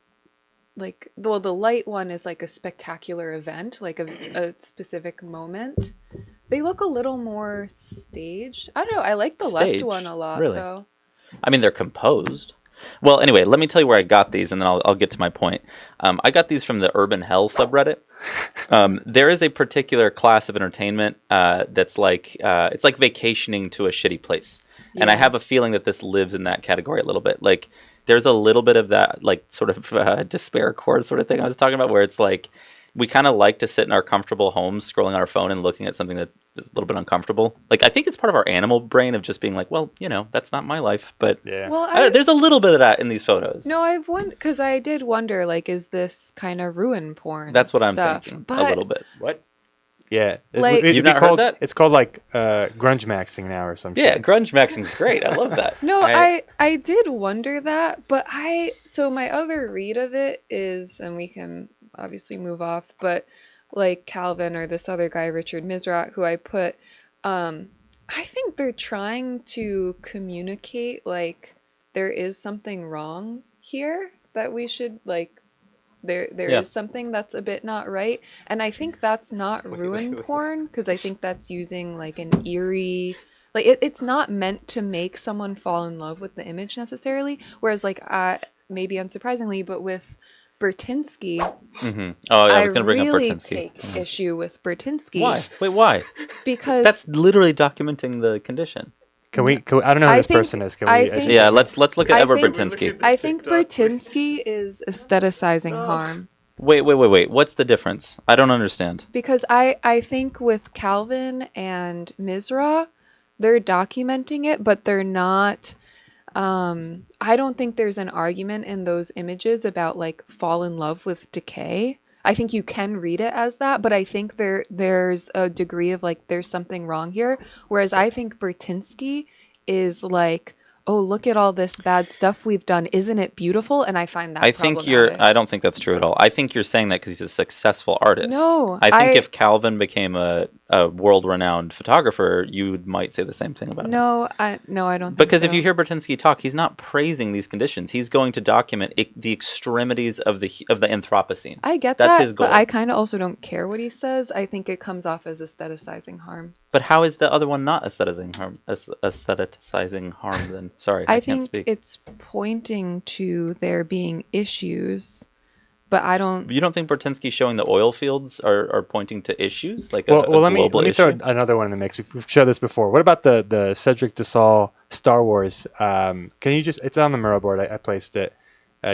light one is like a spectacular event, like a specific moment. They look a little more staged. I don't know, I like the left Staged? one a lot Really? though. I mean, they're composed. Well, anyway, let me tell you where I got these, and then I'll get to my point. I got these from the Urban Hell subreddit. There is a particular class of entertainment that's like it's like vacationing to a shitty place, and I Yeah. have a feeling that this lives in that category a little bit. Like, there's a little bit of that, like, sort of despair core sort of thing I was talking about, where it's like we kind of like to sit in our comfortable homes, scrolling on our phone and looking at something that is a little bit uncomfortable. Like, I think it's part of our animal brain of just being like, well, that's not my life, but Yeah. Well, there's a little bit of that in these photos. no, because I did wonder, like, is this kind of ruin porn? That's what I'm stuff? thinking But a little bit. What? Yeah. Like- You've not heard that? It's called like grunge maxing now or something. Yeah, grunge maxing's great. I love that. No, I- I did wonder that, but so my other read of it is, and we can obviously move off, but like Calvin or this other guy, Richard Misrat, who I put, I think they're trying to communicate like there is something wrong here that we should like. There is Yeah. something that's a bit not right, and I think that's not ruin wait. porn because I think that's using like an eerie, like it's not meant to make someone fall in love with the image necessarily. Whereas like maybe unsurprisingly, but with Bertinsky, Mm-hmm. Oh, yeah, I was going to bring really up Bertinsky. take issue with Bertinsky. Why? Wait, why? Because That's literally documenting the condition. Can we? I don't know who I this think- person is. Can I we? think- Yeah, let's look at I Edward think- Bertinsky. I think Bertinsky is aestheticizing harm. Wait. What's the difference? I don't understand. Because I think with Calvin and Misra, they're documenting it, but they're not. I don't think there's an argument in those images about like fall in love with decay. I think you can read it as that, but I think there's a degree of like there's something wrong here. Whereas I think Bertinsky is like, oh, look at all this bad stuff we've done. Isn't it beautiful? And I find that I think problematic. I don't think that's true at all. I think you're saying that because he's a successful artist. No, I think I- if Calvin became a world-renowned photographer, you might say the same thing about him. No, I don't think Because so. if you hear Bertinsky talk, he's not praising these conditions. He's going to document the extremities of the Anthropocene. I get That's that, his goal. but I kind of also don't care what he says. I think it comes off as aestheticizing harm. But how is the other one not aestheticizing harm? Then sorry, I I can't think speak. it's pointing to there being issues but I don't. You don't think Bertinsky showing the oil fields are pointing to issues like Well, a let me global throw issue? another one in the mix. We've showed this before. What about the Cedric Dussault Star Wars? Can you just? It's on the mural board. I placed it.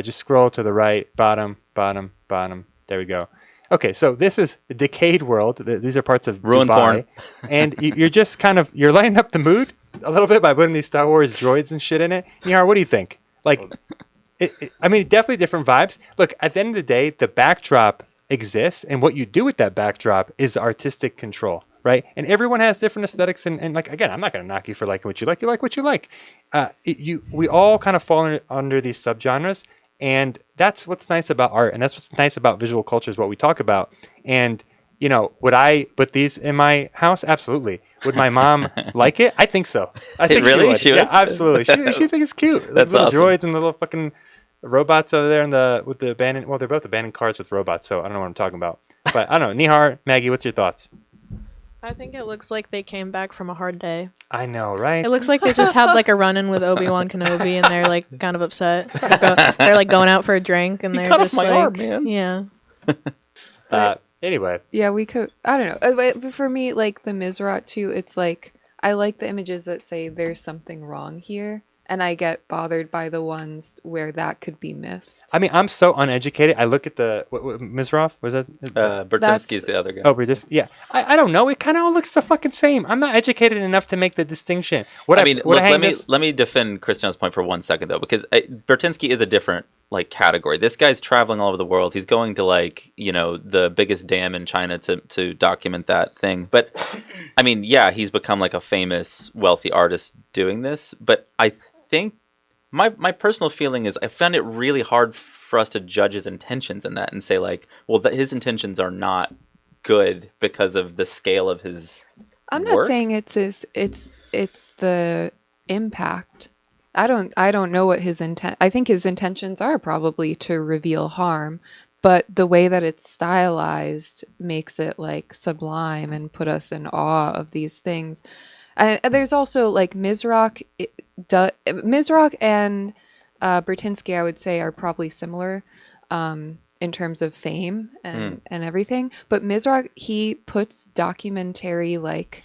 Just scroll to the right, bottom. There we go. Okay, so this is a decayed world. These are parts of Ruin Dubai, porn. and you're just you're lighting up the mood a little bit by putting these Star Wars droids and shit in it. Nihar, what do you think? Like, I mean, definitely different vibes. Look, at the end of the day, the backdrop exists, and what you do with that backdrop is artistic control, right? And everyone has different aesthetics, and like, again, I'm not going to knock you for liking what you like. You like what you like. We all kind of fall under these subgenres, and that's what's nice about art, and that's what's nice about visual culture is what we talk about. And would I put these in my house? Absolutely. Would my mom like it? I think so. I think Really? she would. Yeah, absolutely. She thinks it's cute. That's little awesome. droids and the little fucking robots over there with the abandoned. Well, they're both abandoned cars with robots, so I don't know what I'm talking about. But I don't know. Nihar, Maggie, what's your thoughts? I think it looks like they came back from a hard day. I know, right? It looks like they just had like a run-in with Obi-Wan Kenobi, and they're like kind of upset. They're like going out for a drink, and they're cut off just my like, arm, man. yeah. Anyway, Yeah, we could. I don't know. But for me, like the Mizraat too, it's like I like the images that say there's something wrong here, and I get bothered by the ones where that could be missed. I mean, I'm so uneducated. I look at the Mizraf. Was that? Bertinsky's the other guy. Oh, we're just I don't know. It kind of all looks the fucking same. I'm not educated enough to make the distinction. I mean, look, let me defend Christian's point for 1 second though, because Bertinsky is a different like category. This guy's traveling all over the world. He's going to like the biggest dam in China to document that thing. But I mean, yeah, he's become like a famous, wealthy artist doing this. But I think my personal feeling is I found it really hard for us to judge his intentions in that and say like, well, that his intentions are not good because of the scale of his I'm not work. saying it's the impact. I don't know what his intent. I think his intentions are probably to reveal harm, but the way that it's stylized makes it like sublime and put us in awe of these things. And there's also like Mizrak and Bertinsky, I would say, are probably similar in terms of fame and everything. But Mizrak, he puts documentary like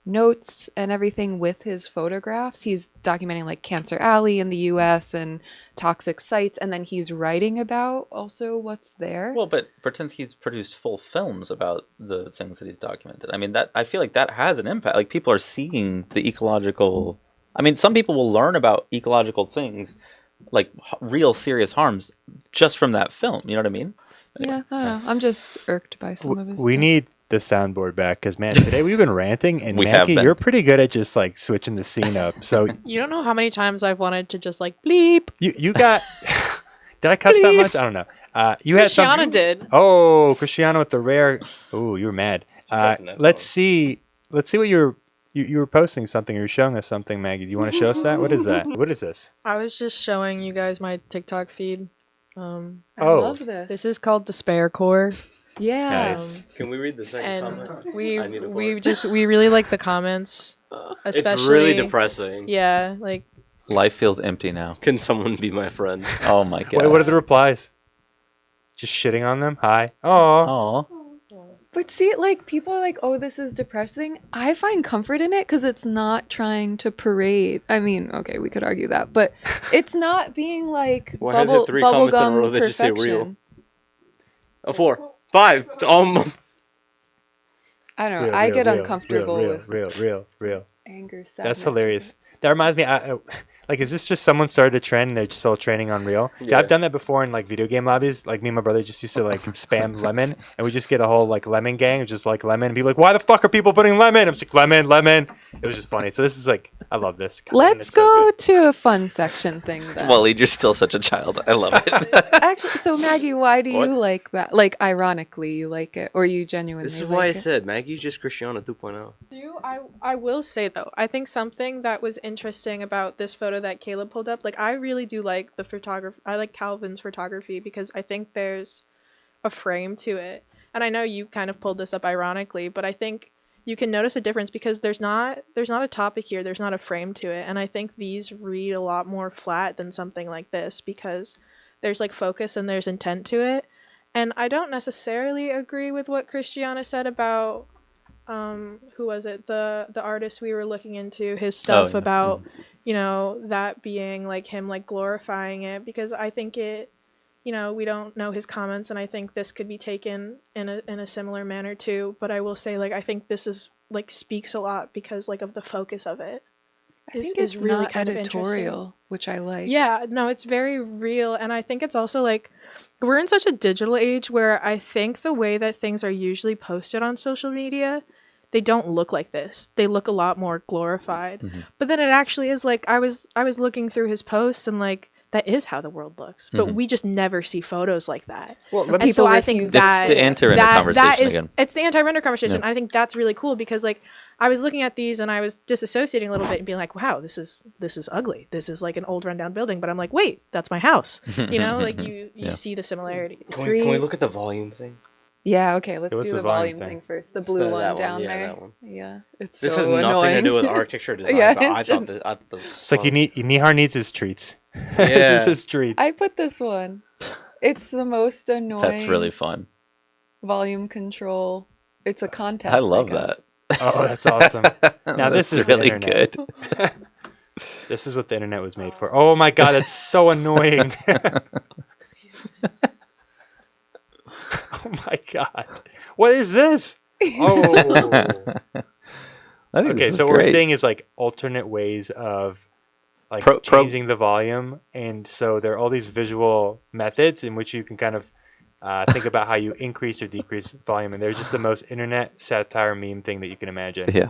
notes and everything with his photographs. He's documenting like Cancer Alley in the US and toxic sites, and then he's writing about also what's there. Well, but Bertinsky's produced full films about the things that he's documented. I mean, that I feel like that has an impact. Like people are seeing the ecological. I mean, some people will learn about ecological things, like real serious harms, just from that film. You know what I mean? Yeah, I don't know. I'm just irked by some of his we stuff. need the soundboard back because man, today we've been ranting, and We have Maggie, been. you're pretty good at just like switching the scene up. So You don't know how many times I've wanted to just like bleep. you got. Did I cuss that much? I don't know. You had Christiana some. did. Oh, Cristiano with the rare. Oh, you were mad. Definitely. Let's see what you were posting something. You were showing us something, Maggie. Do you want to show us that? What is that? What is this? I was just showing you guys my TikTok feed. I Oh. love this. This is called Despair Core. yeah. Nice. Can we read the second And comment? we I need a we fork. just we really like the comments, especially. It's really depressing. Yeah, like Life feels empty now. Can someone be my friend? Oh my god. What are the replies? Just shitting on them. Hi. Oh. Aw. But see, like people are like, "Oh, this is depressing." I find comfort in it because it's not trying to parade. I mean, okay, we could argue that, but it's not being like Why are there three comments in a row bubblegum that just say perfection. real? 4, 5. I don't know. I get uncomfortable real, with real. anger, sadness. That's hilarious. That reminds me. Like, is this just someone started a trend and they're just all training on real? Yeah. I've done that before in like video game lobbies. Like me and my brother just used to like spam lemon, and we just get a whole like lemon gang, just like lemon, and be like, "Why the fuck are people putting lemon?" I'm just like, lemon. It was just funny. So this is like, I love this. God, and Let's it's so go good. to a fun section thing then. Waleed, you're still such a child. I love it. Actually, so Maggie, why do What? you like that? Like, ironically, you like it, or you genuinely This is like why I it? said Maggie's just Cristiano 2.0. I will say though, I think something that was interesting about this photo that Caleb pulled up, like I really do like the photography. I like Calvin's photography because I think there's a frame to it. And I know you kind of pulled this up ironically, but I think you can notice a difference because there's not a topic here, there's not a frame to it. And I think these read a lot more flat than something like this because there's like focus and there's intent to it. And I don't necessarily agree with what Christiana said about who was it? The artist we were looking into, his stuff yeah. about, you know, that being like him like glorifying it, because I think it, you know, we don't know his comments, and I think this could be taken in a similar manner too. But I will say, like, I think this is like speaks a lot because like of the focus of it. I think is it's really not kind of interesting. editorial, which I like. Yeah, no, it's very real. And I think it's also like we're in such a digital age where I think the way that things are usually posted on social media, they don't look like this. They look a lot more glorified. Mhm. But then it actually is like I was looking through his posts, and like that is how the world looks. But Mhm. we just never see photos like that. Well, let And me, so People I think refuse that It's the anti-render conversation again. It's the anti-render conversation. Yeah. I think that's really cool because like I was looking at these and I was disassociating a little bit and being like, wow, this is ugly. This is like an old rundown building. But I'm like, wait, that's my house. You know, like you Yeah. see the similarities. Can we look at the volume thing? Yeah, okay, let's what's do the the volume volume thing? thing first. The blue that one one, down yeah, there. that one. Yeah, it's This so has nothing annoying. to do with architecture or design, Yeah, but I it's thought just- it's like Nihar needs his treats. Yeah. This is his treats. I put this one. It's the most annoying. That's really fun. volume control. It's a contest. I love guess. Oh, that's awesome. Now this That's is the really internet. good. This is what the internet was made for. Oh my god, it's so annoying. Oh my god. What is this? Oh. I think Okay, this is so what we're great. seeing is like alternate ways of like Pro- changing the volume, and so there are all these visual methods in which you can kind of think about how you increase or decrease volume, and they're just the most internet satire meme thing that you can imagine. Yeah.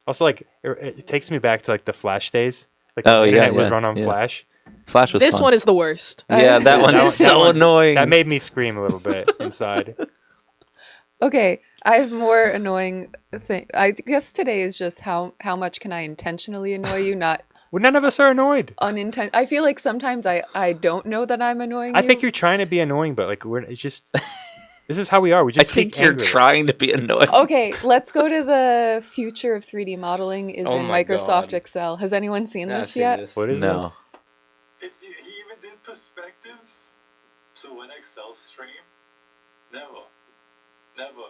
Also, like it takes me back to like the Flash days. Like Oh, the yeah, internet was yeah, run on yeah. Flash. Flash was This fun. one is the worst. Yeah, that That one's one- so one- annoying. That made me scream a little bit inside. Okay, I have more annoying thing. I guess today is just how much can I intentionally annoy you, not Well, none of us are annoyed. unintent. I feel like sometimes I don't know that I'm annoying I you. think you're trying to be annoying, but like it's just this is how we are. We I just think speak you're angrily. trying to be annoying. Okay, let's go to the future of 3D modeling is Oh in my Microsoft God. Excel. Has anyone seen Yeah, I've this seen yet? this. What is No. this? He even did perspectives. So when Excel stream, never, ever,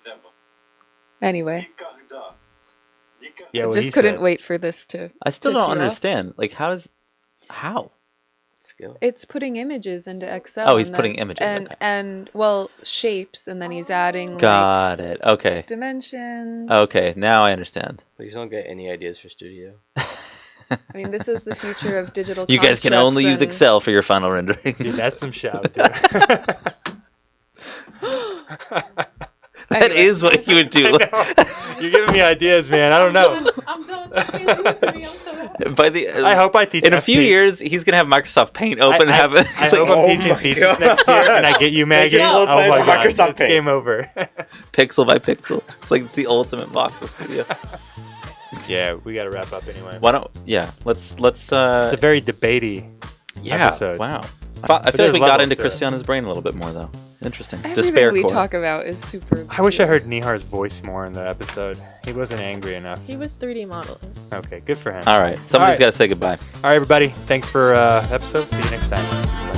never. Anyway, Nicarda. Yeah, I what just he couldn't said. wait for this to. I still piss don't you off. understand. Like, how? Skill. It's putting images into Excel. Oh, he's and putting then- images, and okay. and well shapes, and then he's adding like Got it. Okay. dimensions. Okay, now I understand. Please don't get any ideas for studio. I mean, this is the future of digital. You guys can only use constructs Excel for your final renderings. Dude, that's some shout, dude. That Anyway. is what you would do. I know. You're giving me ideas, man. I don't know. I'm done. I'm so happy. By the I hope I teach in a few FP. years, he's gonna have Microsoft Paint open. I and have it. I hope I'm Oh teaching my thesis God. next year, and I get you, Maggie. No. Oh my Plans god, Microsoft it's Paint. game over. Pixel by pixel. It's the ultimate voxel studio. Yeah, we got to wrap up anyway. Why don't? Yeah, let's. It's a very debatey. Yeah. episode. Wow. I feel like there's we got levels into to it. Christiana's brain a little bit more, though. Interesting. Everything Despair we core. talk about is super. I wish I obscure. heard Nihar's voice more in the episode. He wasn't angry enough. He was 3D modeling. Okay, good for him. All right. Somebody's All right. got to say goodbye. All right, everybody. Thanks for episode. See you next time. Bye.